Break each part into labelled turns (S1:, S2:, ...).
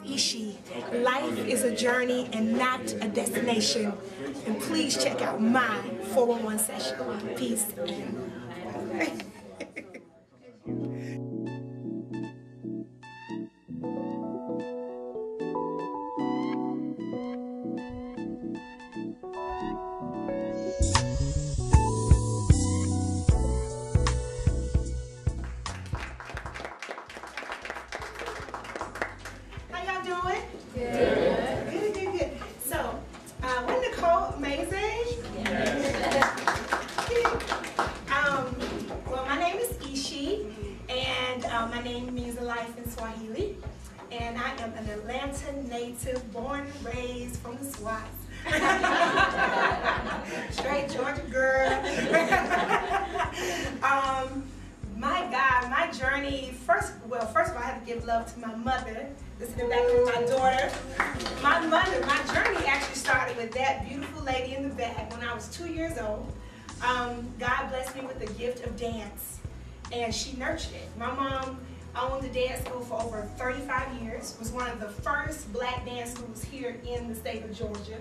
S1: Eshe. Life is a journey and not a destination. And please check out my 411 session. Peace and my name means life in Swahili, and I am an Atlanta native, born and raised from the Swats. Straight Georgia girl. My God, my journey, first of all, I have to give love to my mother. This is the back of my daughter. My mother, my journey actually started with that beautiful lady in the back when I was 2 years old. God blessed me with the gift of dance, and she nurtured it. My mom owned a dance school for over 35 years, was one of the first black dance schools here in the state of Georgia.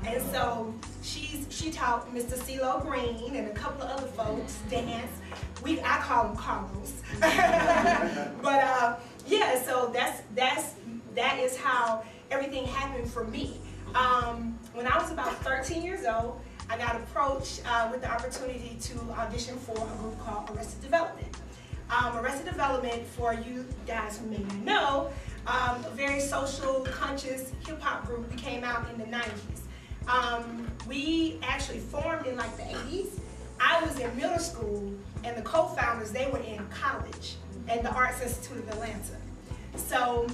S1: And so she taught Mr. CeeLo Green and a couple of other folks dance. I call them Carlos. But yeah, so that is how everything happened for me. When I was about 13 years old, I got approached with the opportunity to audition for a group called Arrested Development. Arrested Development, for you guys who may not know, a very social, conscious hip-hop group. We came out in the 90s. We actually formed in like the 80s. I was in middle school, and the co-founders, they were in college at the Arts Institute of Atlanta. So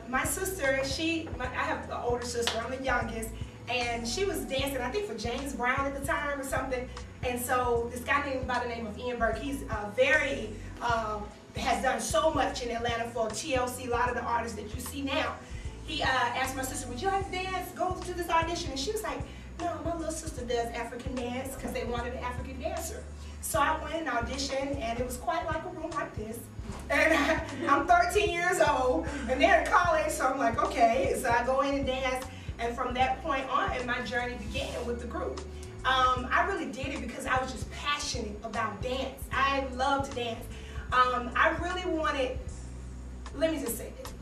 S1: my sister, I have an older sister, I'm the youngest, and she was dancing, I think for James Brown at the time or something. And so this guy named by the name of Ian Burke, he's has done so much in Atlanta for TLC, a lot of the artists that you see now. He asked my sister, would you like to dance? Go to this audition. And she was like, no, my little sister does African dance, because they wanted an African dancer. So I went and auditioned, and it was quite like a room like this. And I'm 13 years old, and they're in college, so I'm like, okay. So I go in and dance, and from that point on, my journey began with the group. I really did it because I was just passionate about dance. I love to dance. I really wanted, let me just say this.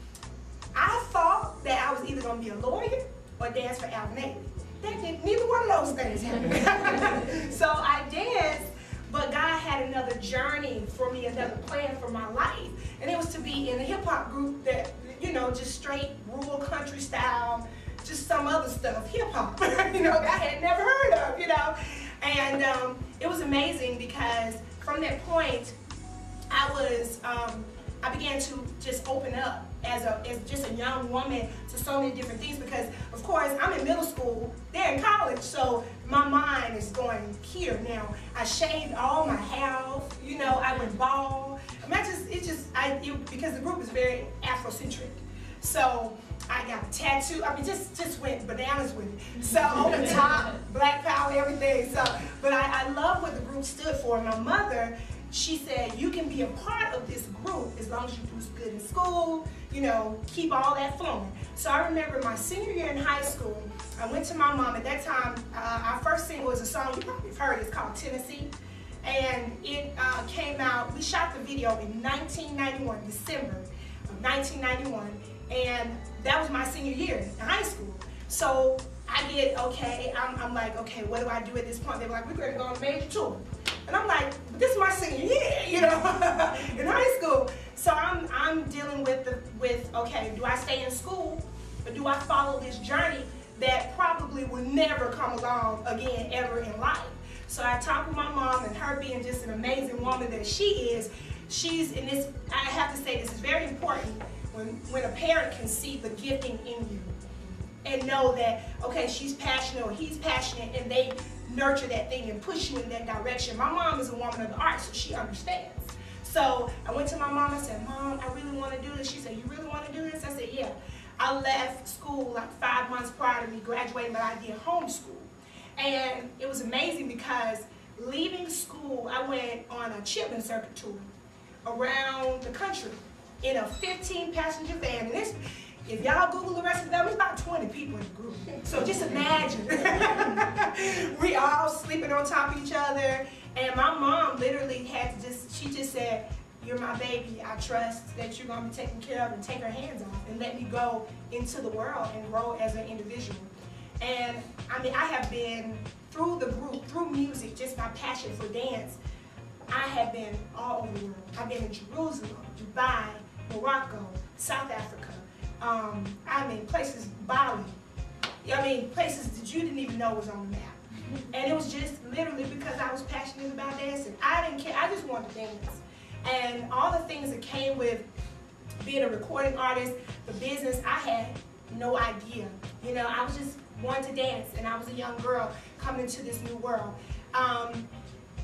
S1: I thought that I was either going to be a lawyer or dance for Al Navy. Neither one of those things happened. So I danced, but God had another journey for me, another plan for my life. And it was to be in a hip-hop group that, you know, just straight rural country style, just some other stuff, hip-hop, you know, that I had never heard of, you know. And it was amazing because from that point, I began to just open up as just a young woman to so many different things, because of course I'm in middle school, they're in college, so my mind is going here now. I shaved all my hair off, you know, I went bald. I mean, because the group is very Afrocentric. So I got a tattoo. I mean, just went bananas with it. So on the top, Black Power, everything. So, but I love what the group stood for. My mother, she said, you can be a part of this group as long as you do good in school, you know, keep all that flowing. So I remember my senior year in high school, I went to my mom. At that time, our first single was a song you probably have heard. It's called Tennessee. And it came out, we shot the video in 1991, December of 1991. And that was my senior year in high school. So I get, okay, I'm like, okay, what do I do at this point? They were like, we're going to go on a major tour. And I'm like, this is my senior year, you know, in high school. So I'm dealing with okay, do I stay in school, or do I follow this journey that probably will never come along again ever in life? So I talked with my mom, and her being just an amazing woman that she is, she's in this, I have to say this is very important, when a parent can see the gifting in you and know that, okay, she's passionate or he's passionate, and they nurture that thing and push you in that direction. My mom is a woman of the arts, so she understands. So I went to my mom and said, Mom, I really want to do this. She said, you really want to do this? I said, yeah. I left school like 5 months prior to me graduating, but I did homeschool. And it was amazing because leaving school, I went on a Chipman circuit tour around the country in a 15-passenger van. And this, If y'all Google the rest of them, it's about 20 people in the group. So just imagine. We all sleeping on top of each other. And my mom literally had to she just said, "You're my baby. I trust that you're going to be taken care of," and take her hands off and let me go into the world and grow as an individual. And I mean, I have been through the group, through music, just my passion for dance. I have been all over the world. I've been in Jerusalem, Dubai, Morocco, South Africa. I mean, places, Bali. I mean, places that you didn't even know was on the map. And it was just literally because I was passionate about dancing. I didn't care, I just wanted to dance. And all the things that came with being a recording artist, the business, I had no idea. You know, I was just wanting to dance, and I was a young girl coming into this new world.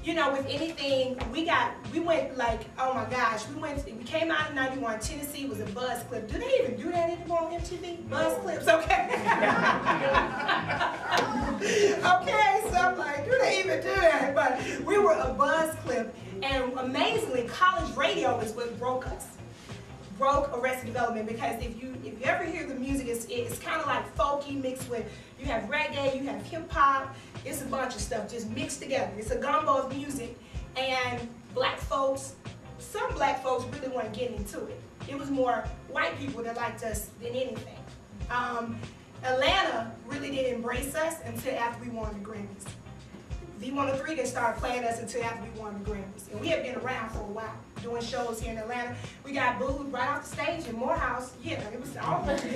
S1: You know, with anything, we went like, oh my gosh, we came out in 91, Tennessee was a buzz clip. Do they even do that anymore on MTV? Buzz clips, okay. Okay, so I'm like, do they even do that? But we were a buzz clip, and amazingly, college radio is what broke us. Broke Arrested Development, because if you ever hear the music, it's kind of like folky mixed with, you have reggae, you have hip hop, it's a bunch of stuff just mixed together. It's a gumbo of music, and black folks, some black folks really weren't getting into it. It was more white people that liked us than anything. Atlanta really didn't embrace us until after we won the Grammys. V103 didn't start playing us until after we won the Grammys. And we had been around for a while, doing shows here in Atlanta. We got booed right off the stage in Morehouse. Yeah, it was all so, you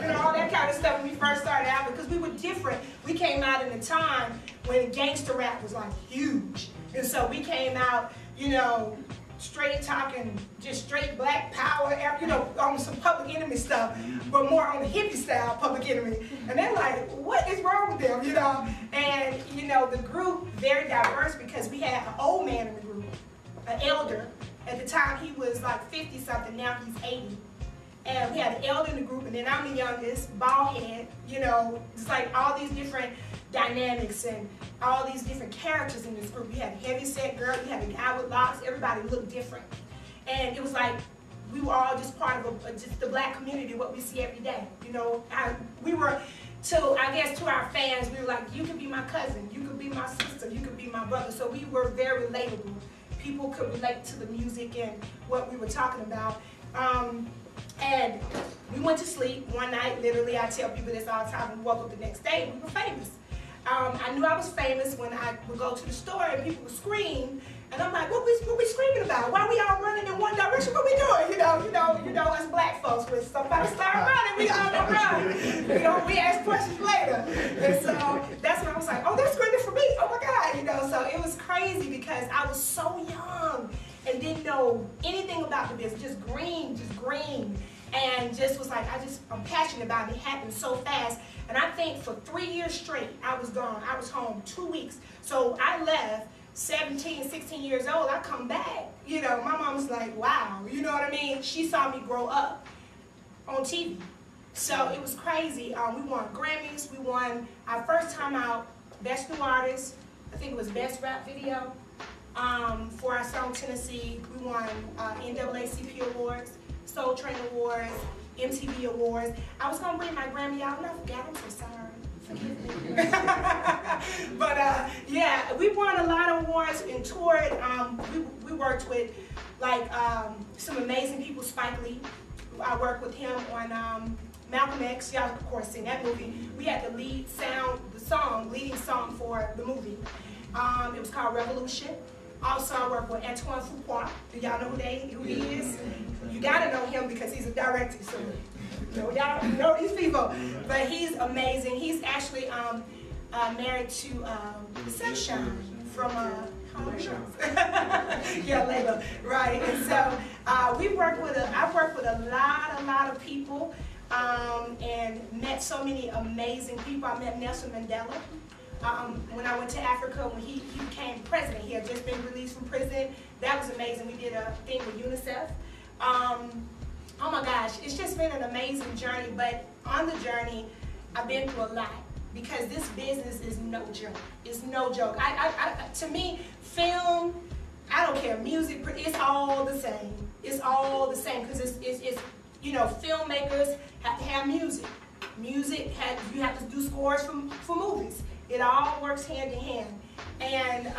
S1: know, all that kind of stuff when we first started out, because we were different. We came out in a time when gangster rap was like huge. And so we came out, you know, straight talking, just straight black power, you know, on some Public Enemy stuff, but more on the hippie style Public Enemy. And they're like, what is wrong with them, you know? And, you know, the group, very diverse, because we had an old man in the group, an elder. At the time, he was like 50-something, now he's 80. And we had an elder in the group, and then I'm the youngest, bald head, you know, it's like all these different dynamics and all these different characters in this group. You had a heavy-set girl, you had a guy with locks, everybody looked different. And it was like, we were all just part of just the black community, what we see every day. You know, we were, I guess to our fans, we were like, you could be my cousin, you could be my sister, you could be my brother. So we were very relatable. People could relate to the music and what we were talking about. And we went to sleep one night, literally, I tell people this all the time, we woke up the next day, we were famous. I knew I was famous when I would go to the store and people would scream, and I'm like, what we screaming about? Why we all running in one direction? What we doing? You know, us black folks, when somebody start running, we all gonna run. You know, we ask questions later. And so that's when I was like, oh, they're screaming for me. Oh my God, you know. So it was crazy because I was so young and didn't know anything about the business, just green. And just was like, I'm passionate about it. It happened so fast. And I think for 3 years straight, I was gone. I was home 2 weeks. So I left 17, 16 years old. I come back. You know, my mom was like, wow. You know what I mean? She saw me grow up on TV. So it was crazy. We won Grammys. We won our first time out, Best New Artist. I think it was Best Rap Video for our song Tennessee. We won NAACP Awards, Soul Train Awards, MTV Awards. I was gonna bring my Grammy out, and I forgot. I'm so sorry. Forgive me. But yeah, we won a lot of awards and toured. We worked with like some amazing people. Spike Lee. I worked with him on Malcolm X. Y'all of course seen that movie. We had the leading song for the movie. It was called Revolution. Also, I work with Antoine Fuqua. Do y'all know who he is? You gotta know him because he's a director. So y'all know these people. But he's amazing. He's actually married to Sunshine from yeah, label, right? And so I've worked with a lot of people and met so many amazing people. I met Nelson Mandela. When I went to Africa, when he became president, he had just been released from prison. That was amazing. We did a thing with UNICEF. Oh my gosh, it's just been an amazing journey, but on the journey, I've been through a lot because this business is no joke. It's no joke. To me, film, I don't care, music, it's all the same. It's all the same because it's You know, filmmakers have to have music. You have to do scores for movies. It all works hand in hand. And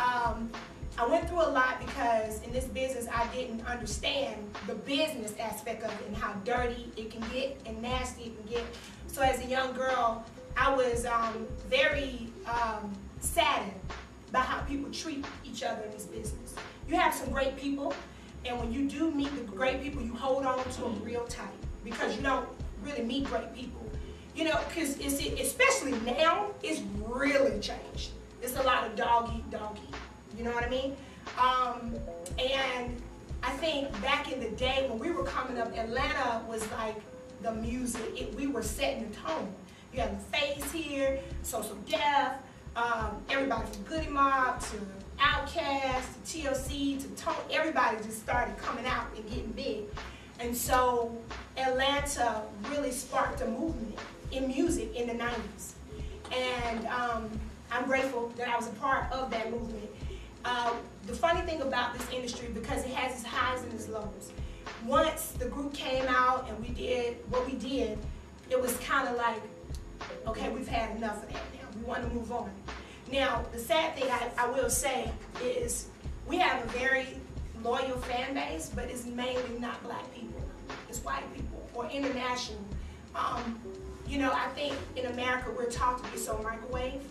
S1: I went through a lot because in this business I didn't understand the business aspect of it and how dirty it can get and nasty it can get. So as a young girl, I was very saddened by how people treat each other in this business. You have some great people, and when you do meet the great people, you hold on to them real tight because you don't really meet great people. You know, because especially now, it's really changed. It's a lot of dog eat dog eat. You know what I mean? And I think back in the day when we were coming up, Atlanta was like the music. We were setting the tone. You had the Face here, So Def, everybody from Goody Mob to Outkast to TLC to Tone. Everybody just started coming out and getting big. And so Atlanta really sparked a movement in music in the 90s. And I'm grateful that I was a part of that movement. The funny thing about this industry, because it has its highs and its lows, once the group came out and we did what we did, it was kind of like, okay, we've had enough of that now. We want to move on. Now, the sad thing I will say is we have a very loyal fan base, but it's mainly not black people. It's white people or international. You know, I think in America we're taught to be so microwave,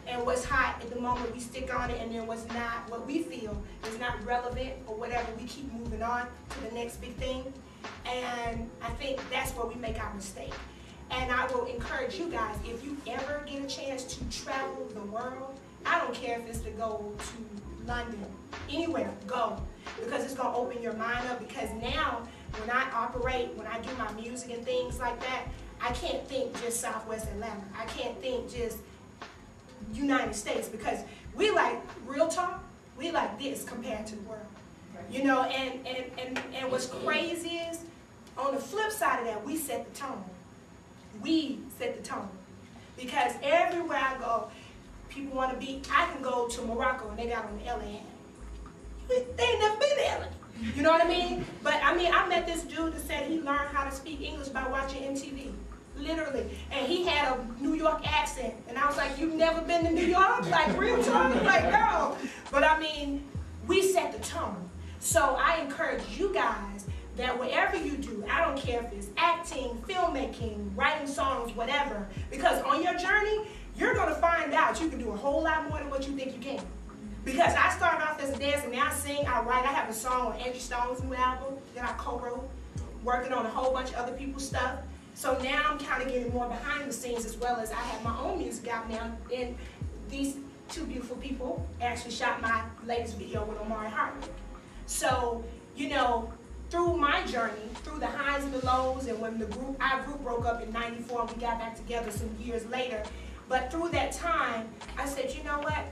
S1: and what's hot at the moment we stick on it, and then what's not, what we feel is not relevant or whatever, we keep moving on to the next big thing. And I think that's where we make our mistake. And I will encourage you guys, if you ever get a chance to travel the world, I don't care if it's to go to London, anywhere, go. Because it's gonna open your mind up, because now when I operate, when I do my music and things like that, I can't think just Southwest Atlanta. I can't think just United States, because we like, real talk, we like this compared to the world. You know, and what's crazy is, on the flip side of that, we set the tone. We set the tone. Because everywhere I go, people want to be, I can go to Morocco and they got on the LA hat. They ain't never been to LA. You know what I mean? But I mean, I met this dude that said he learned how to speak English by watching MTV. Literally. And he had a New York accent. And I was like, you've never been to New York? Like, real talk? Like, girl. But I mean, we set the tone. So I encourage you guys that whatever you do, I don't care if it's acting, filmmaking, writing songs, whatever, because on your journey, you're going to find out you can do a whole lot more than what you think you can. Because I started off as a dancer, now I sing, I write. I have a song on Angie Stone's new album that I co-wrote, working on a whole bunch of other people's stuff. So now I'm kind of getting more behind the scenes, as well as I have my own music out now. And these two beautiful people actually shot my latest video with Omari Hartman. So, you know, through my journey, through the highs and the lows, and when our group broke up in '94 and we got back together some years later, but through that time, I said, you know what?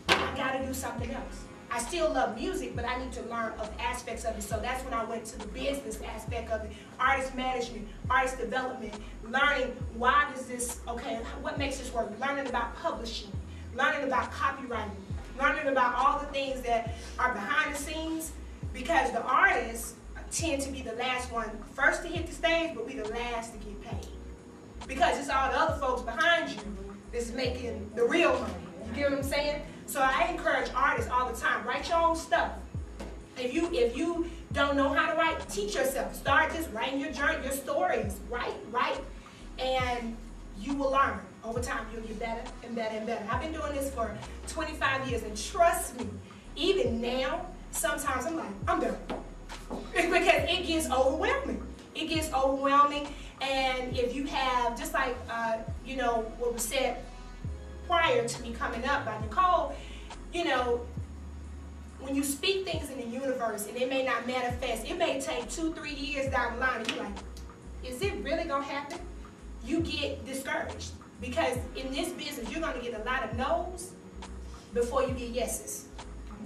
S1: I gotta do something else. I still love music, but I need to learn of aspects of it. So that's when I went to the business aspect of it, artist management, artist development, learning why does this, okay, what makes this work, learning about publishing, learning about copywriting, learning about all the things that are behind the scenes, because the artists tend to be the last one, first to hit the stage, but we the last to get paid. Because it's all the other folks behind you that's making the real money. You get what I'm saying? So I encourage artists all the time, write your own stuff. If you don't know how to write, teach yourself. Start just writing your journey, your stories. Write, and you will learn. Over time, you'll get better and better and better. I've been doing this for 25 years, and trust me, even now, sometimes I'm like, I'm done. Because it gets overwhelming. It gets overwhelming, and if you have, just like, you know, what was said prior to me coming up by Nicole, you know, when you speak things in the universe and it may not manifest, it may take 2-3 years down the line, and you're like, is it really gonna happen? You get discouraged, because in this business, you're gonna get a lot of no's before you get yeses.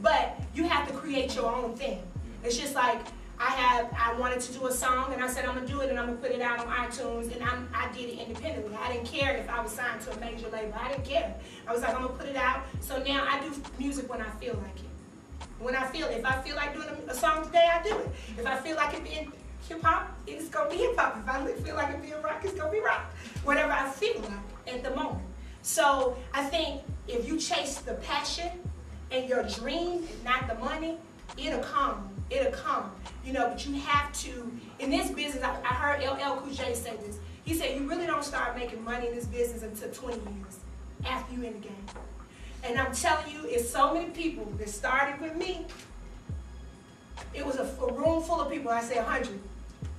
S1: But you have to create your own thing. It's just like, I wanted to do a song, and I said I'm gonna do it, and I'm gonna put it out on iTunes, and I did it independently. I didn't care if I was signed to a major label. I didn't care. I was like, I'm gonna put it out. So now I do music when I feel like it. If I feel like doing a song today, I do it. If I feel like it being hip hop, it's gonna be hip hop. If I feel like it being rock, it's gonna be rock. Whatever I feel like at the moment. So I think if you chase the passion and your dream, not the money, it'll come. It'll come. You know, but you have to, in this business, I heard LL Cool J say this. He said, you really don't start making money in this business until 20 years after you in the game. And I'm telling you, it's so many people that started with me. It was a room full of people, I said 100.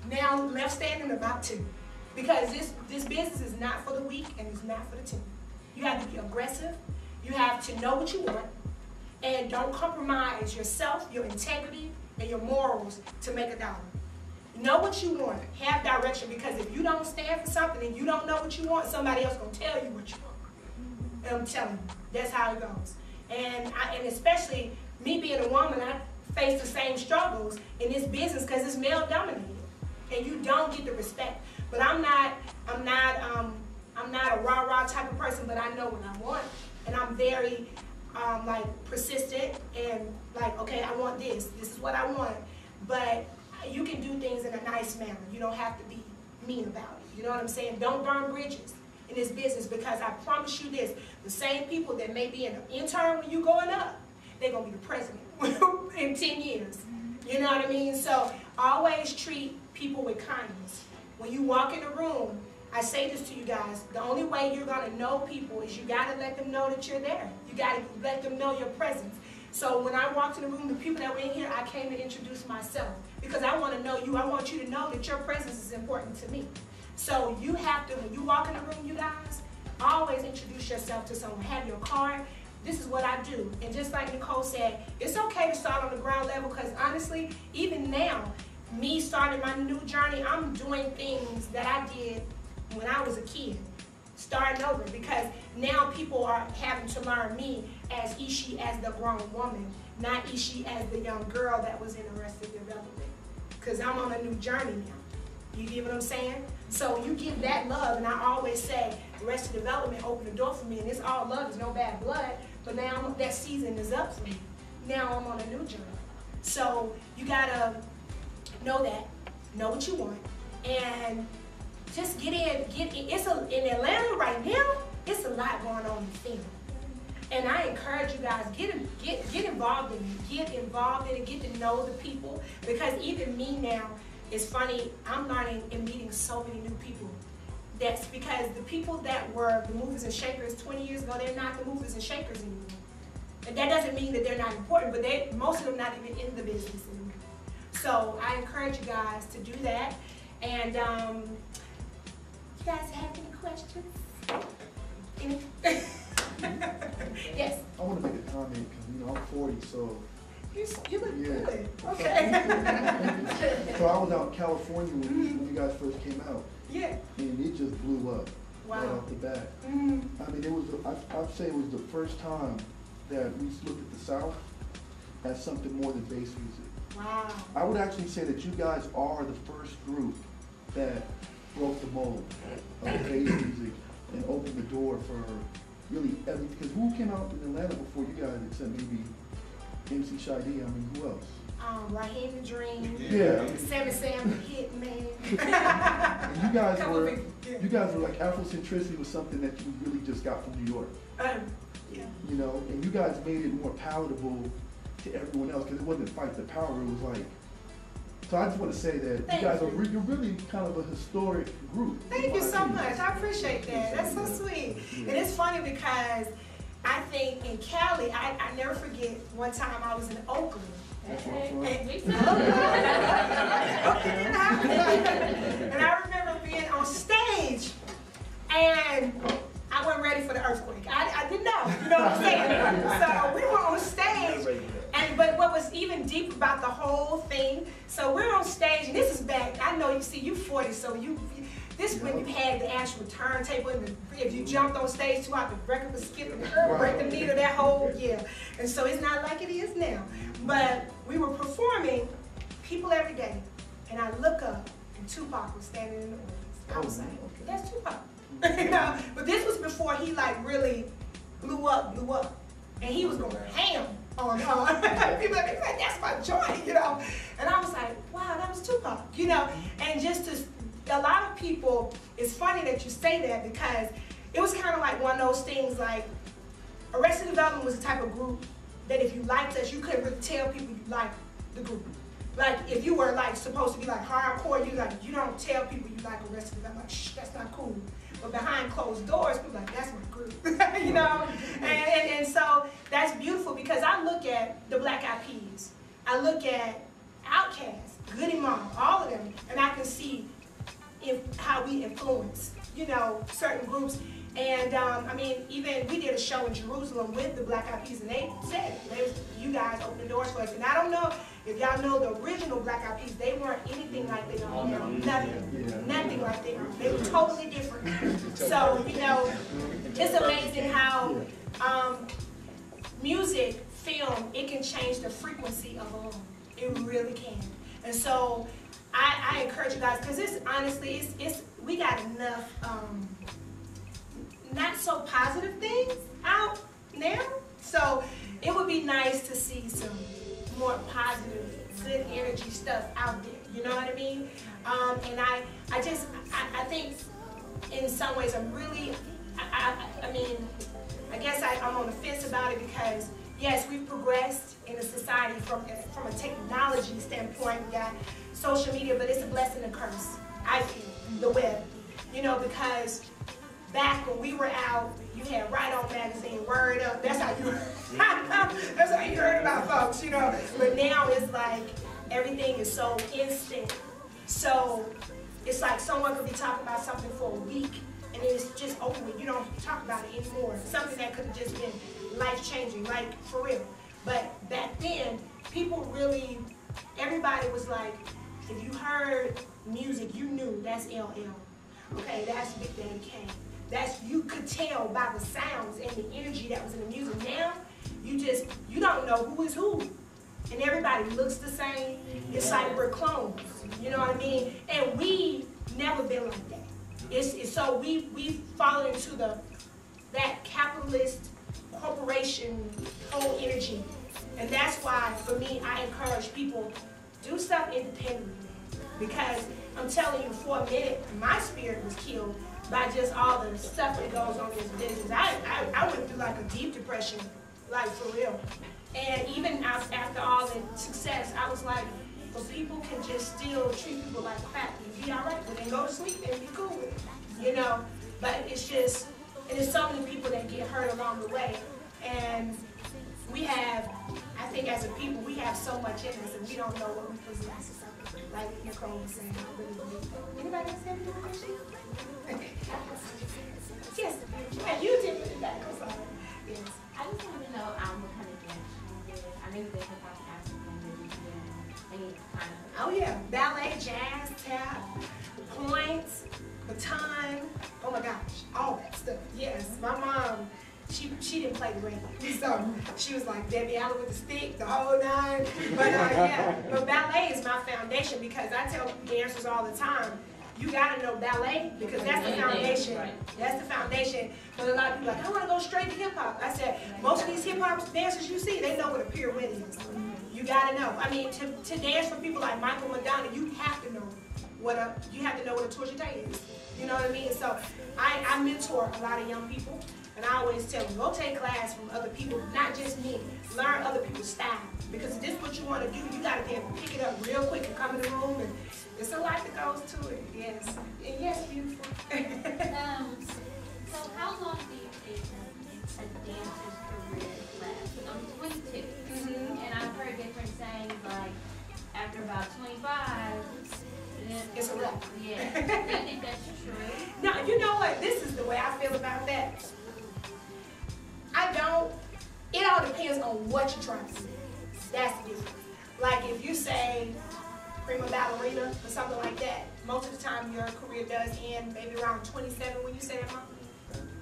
S1: Now left standing about 2. Because this business is not for the weak and it's not for the timid. You have to be aggressive. You have to know what you want. And don't compromise yourself, your integrity, and your morals to make a dollar. Know what you want. Have direction, because if you don't stand for something and you don't know what you want, somebody else going to tell you what you want. And I'm telling you, that's how it goes. And especially me being a woman, I face the same struggles in this business because it's male dominated. And you don't get the respect. But I'm not a rah-rah type of person, but I know what I want. And I'm very like persistent and like, okay, I want this. This is what I want. But you can do things in a nice manner. You don't have to be mean about it. You know what I'm saying? Don't burn bridges in this business, because I promise you this, the same people that may be an intern when you going up, they're going to be the president in 10 years. You know what I mean? So always treat people with kindness. When you walk in a room, I say this to you guys, the only way you're going to know people is you got to let them know that you're there. You got to let them know your presence. So when I walked in the room, the people that were in here, I came to introduce myself because I want to know you. I want you to know that your presence is important to me. So you have to, when you walk in the room, you guys, always introduce yourself to someone. Have your card. This is what I do. And just like Nicole said, it's okay to start on the ground level, because honestly, even now, me starting my new journey, I'm doing things that I did when I was a kid, starting over, because now people are having to learn me as Eshe as the grown woman, not Eshe as the young girl that was in Arrested Development, because I'm on a new journey now. You get what I'm saying? So you give that love, and I always say Arrested Development opened the door for me, and it's all love, it's no bad blood, but now that season is up for me. Now I'm on a new journey. So you gotta know that, know what you want, and just get in. In Atlanta right now, it's a lot going on in the film. And I encourage you guys, get involved in it. Get involved in it, get to know the people. Because even me now, it's funny, I'm learning and meeting so many new people. That's because the people that were the movers and shakers 20 years ago, they're not the movers and shakers anymore. And that doesn't mean that they're not important, but most of them not even in the business anymore. So I encourage you guys to do that. And you guys have any questions? Yes.
S2: I want to make a comment because I'm 40, so.
S1: You look good.
S2: Okay. So I was out in California when you guys first came out.
S1: Yeah.
S2: And it just blew up right off the bat. I mean, it was. I'd say it was the first time that we looked at the South as something more than bass music.
S1: Wow.
S2: I would actually say that you guys are the first group that broke the mold of bass music and opened the door for really everything. Because who came out in Atlanta before you guys, except maybe MC Shy D? I mean, who else?
S1: Raheem the Dream.
S2: Yeah.
S1: Seven Sam the Hitman.
S2: And you guys were like, Afrocentricity was something that you really just got from New York.
S1: Yeah.
S2: You know, and you guys made it more palatable to everyone else, because it wasn't fight the power, it was like. So I just want to say that you guys are you're really kind of a historic group.
S1: Thank you so much. I appreciate that. That's so sweet. And it's funny because I think in Cali, I never forget one time I was in Oakland. And I remember being on stage, and I wasn't ready for the earthquake. I didn't know, you know what I'm saying? So we were on stage, but what was even deep about the whole thing, so we're on stage, and this is back, I know you 40, so this is when you had the actual turntable, and if you jumped on stage too, the record was skipping, break the meter, that whole, and so it's not like it is now. But we were performing People Every Day, and I look up, and Tupac was standing in the audience. I was like, that's Tupac. You know? But this was before he like really blew up, and he was going ham on people. Like, that's my joint, you know. And I was like, wow, that was Tupac, you know? And just to, a lot of people, it's funny that you say that because it was kind of like one of those things like Arrested Development was the type of group that if you liked us, you couldn't really tell people you liked the group. Like if you were like supposed to be like hardcore, you don't tell people you like Arrested Development. Like, shh, that's not cool. But behind closed doors, people are like, that's my group, you know? And so that's beautiful because I look at the Black Eyed Peas, I look at Outkast, Goody Mob, all of them, and I can see how we influence, you know, certain groups. And I mean, even we did a show in Jerusalem with the Black Eyed Peas, and they said, you guys opened the doors for us. And I don't know if y'all know the original Black Eyed Peas, they weren't anything like they are now. Nothing like they are. They were totally different. So, you know, it's amazing how music, film, it can change the frequency of a room. It really can. And so I encourage you guys, because it's honestly, we got enough not so positive things out now. So it would be nice to see some more positive, good energy stuff out there. You know what I mean? And I think in some ways I'm really, I mean, I guess I'm on the fence about it because yes, we've progressed in a society from a technology standpoint. We got social media, but it's a blessing and a curse, I feel, the web. You know, because back when we were out, you had Right On Magazine, Word Up. That's how you heard about folks, you know. But now it's like everything is so instant. So it's like someone could be talking about something for a week, and it's just over with. You don't talk about it anymore. Something that could have just been life-changing, like for real. But back then, people really, everybody was like, if you heard music, you knew that's LL. Okay, that's Big Daddy Kane. You could tell by the sounds and the energy that was in the music. Now, you don't know who is who. And everybody looks the same. It's like we're clones. You know what I mean? And we never been like that. So we fallen into that capitalist corporation whole energy. And that's why, for me, I encourage people, do stuff independently. Because I'm telling you, for a minute, my spirit was killed by just all the stuff that goes on in this business. I went through like a deep depression, like for real. And even after all the success, I was like, but people can just still treat people like crap and be all right, but then go to sleep and be cool with it, you know? But it's just, and there's so many people that get hurt along the way. And we have, I think as a people, we have so much in us and we don't know what we possess. Like Nicole was saying, I really believe that. Anybody else have any questions? Yes, and you did it back. I'm sorry. Yes.
S3: I just wanted to know what kind of dance you did. I know that hip hop African, that you did any kind of.
S1: Oh yeah, ballet, jazz, tap, points, baton. Oh my gosh, all that stuff. Yes, my mom. She didn't play the reggae, so she was like Debbie Allen with the stick, the whole nine. But yeah, but ballet is my foundation because I tell dancers all the time, you gotta know ballet because that's the foundation. That's the foundation. But a lot of people are like, I want to go straight to hip hop. I said, most of these hip hop dancers you see, they know what a pirouette is. You gotta know. I mean, to dance for people like Michael Madonna, you have to know what a torchita is. You know what I mean? So I mentor a lot of young people. And I always tell them, go take class from other people, not just me. Learn other people's style. Because if this is what you want to do, you got to be able to pick it up real quick and come in the room. And there's a lot that goes to it. Yes. And yes, beautiful.
S3: So how long do you think a dancer's career lasts? I'm 22. And I've heard different sayings like, after about 25,
S1: it's a wrap.
S3: Yeah. Do you think that's true?
S1: No, you know what? This is the way I feel about that. It all depends on what you're trying to do. That's the difference. Like if you say prima ballerina or something like that, most of the time your career does end maybe around 27 when you say that,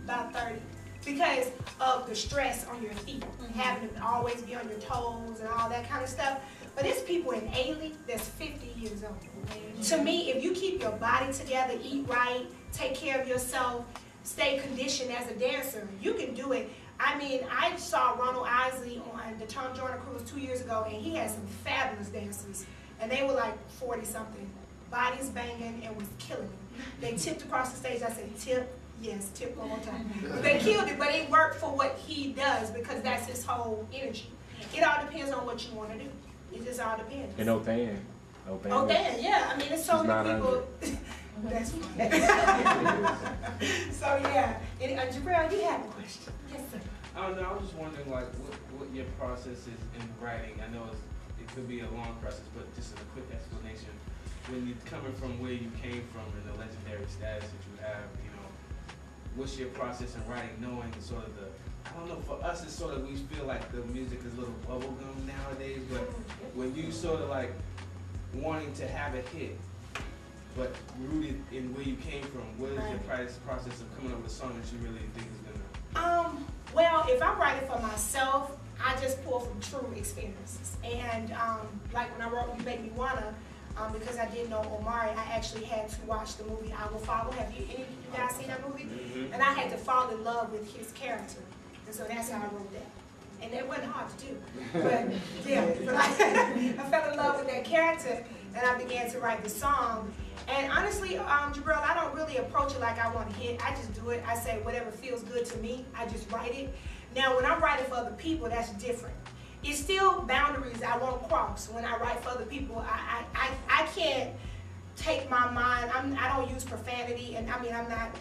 S1: about 30. Because of the stress on your feet, having to always be on your toes and all that kind of stuff. But it's people in Ailey that's 50 years old. To me, if you keep your body together, eat right, take care of yourself, stay conditioned as a dancer, you can do it. I mean, I saw Ronald Isley on the Tom Joyner Cruise 2 years ago, and he had some fabulous dancers. and they were like 40 something, bodies banging and was killing it. They tipped across the stage. I said, tip, yes, tip one more time. But they killed it, but it worked for what he does because that's his whole energy. It all depends on what you want to do. It just all depends.
S4: And Othan.
S1: Oh, Dan, yeah. I mean, it's so many people. That's funny. So, yeah. Jabril, you have a question. Yes, sir.
S5: I don't know. I was just wondering, like, what your process is in writing. I know it could be a long process, but just a quick explanation. When you're coming from where you came from and the legendary status that you have, you know, what's your process in writing, knowing sort of I don't know, for us it's sort of, we feel like the music is a little bubblegum nowadays, but when you sort of like wanting to have a hit, but rooted in where you came from, what is your process of coming up with a song that you really think is gonna?
S1: Well, if I'm writing for myself, I just pull from true experiences. And like when I wrote You Make Me Wanna, because I didn't know Omari, I actually had to watch the movie I Will Follow. Have any of you guys seen that movie? Mm-hmm. And I had to fall in love with his character. And so that's how I wrote that. And it wasn't hard to do. But yeah, but I fell in love with that character and I began to write the song. And honestly, Jabril, I don't really approach it like I want to hit. I just do it. I say whatever feels good to me, I just write it. Now, when I'm writing for other people, that's different. It's still boundaries I won't cross. When I write for other people, I can't take my mind. I don't use profanity, and I mean, I'm not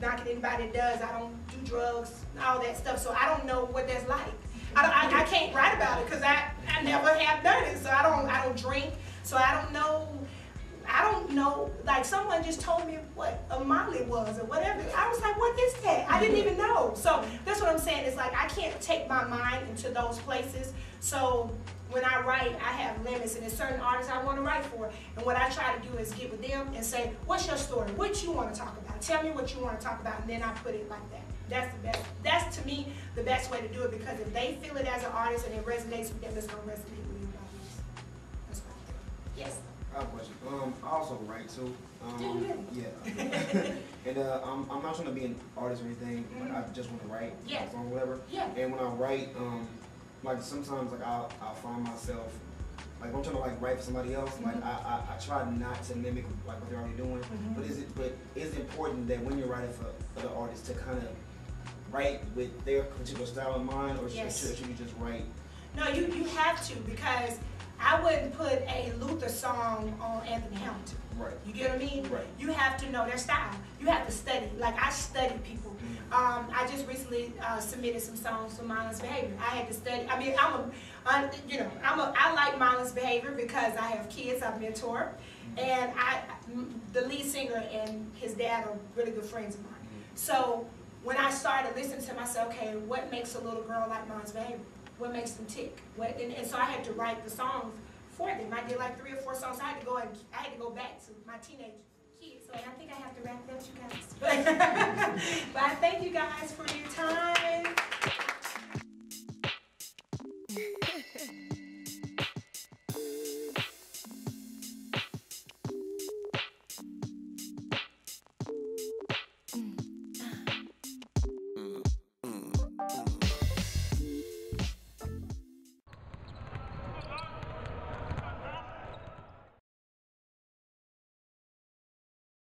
S1: knocking anybody that does. I don't do drugs, all that stuff, so I don't know what that's like. I can't write about it because I never have done it, so I don't drink, so I don't know, like someone just told me what a Molly was or whatever. I was like, what is that? I didn't even know. So that's what I'm saying. It's like I can't take my mind into those places. So when I write, I have limits, and there's certain artists I want to write for. And what I try to do is get with them and say, what's your story? What you want to talk about? Tell me what you want to talk about, and then I put it like that. That's the best. That's, to me, the best way to do it, because if they feel it as an artist and it resonates with them, it's going to resonate with everybody else. That's what I think. Yes?
S6: I have a question. I also write too. Yeah. And I'm not trying to be an artist or anything. Like, I just want to write a song or whatever.
S1: Yeah.
S6: And when I write, like sometimes like I'll find myself, like I'm trying to like write for somebody else. Like I try not to mimic like what they're already doing. But is it important that when you're writing for other artists to kind of write with their particular style in mind, or should you just write?
S1: No, you have to, because I wouldn't put a Luther song on Anthony Hamilton.
S6: Right.
S1: You get what I mean?
S6: Right.
S1: You have to know their style. You have to study. Like, I study people. I just recently submitted some songs for Mindless Behavior. I had to study. I mean, I like Mindless Behavior because I have kids. I mentor, and the lead singer and his dad are really good friends of mine. So when I started listening to him, I said, okay, what makes a little girl like Mindless Behavior? What makes them tick? And so I had to write the songs for them. I did like 3 or 4 songs. So I had to go back to my teenage kids. So I think I have to wrap it up, you guys. But I thank you guys for your time.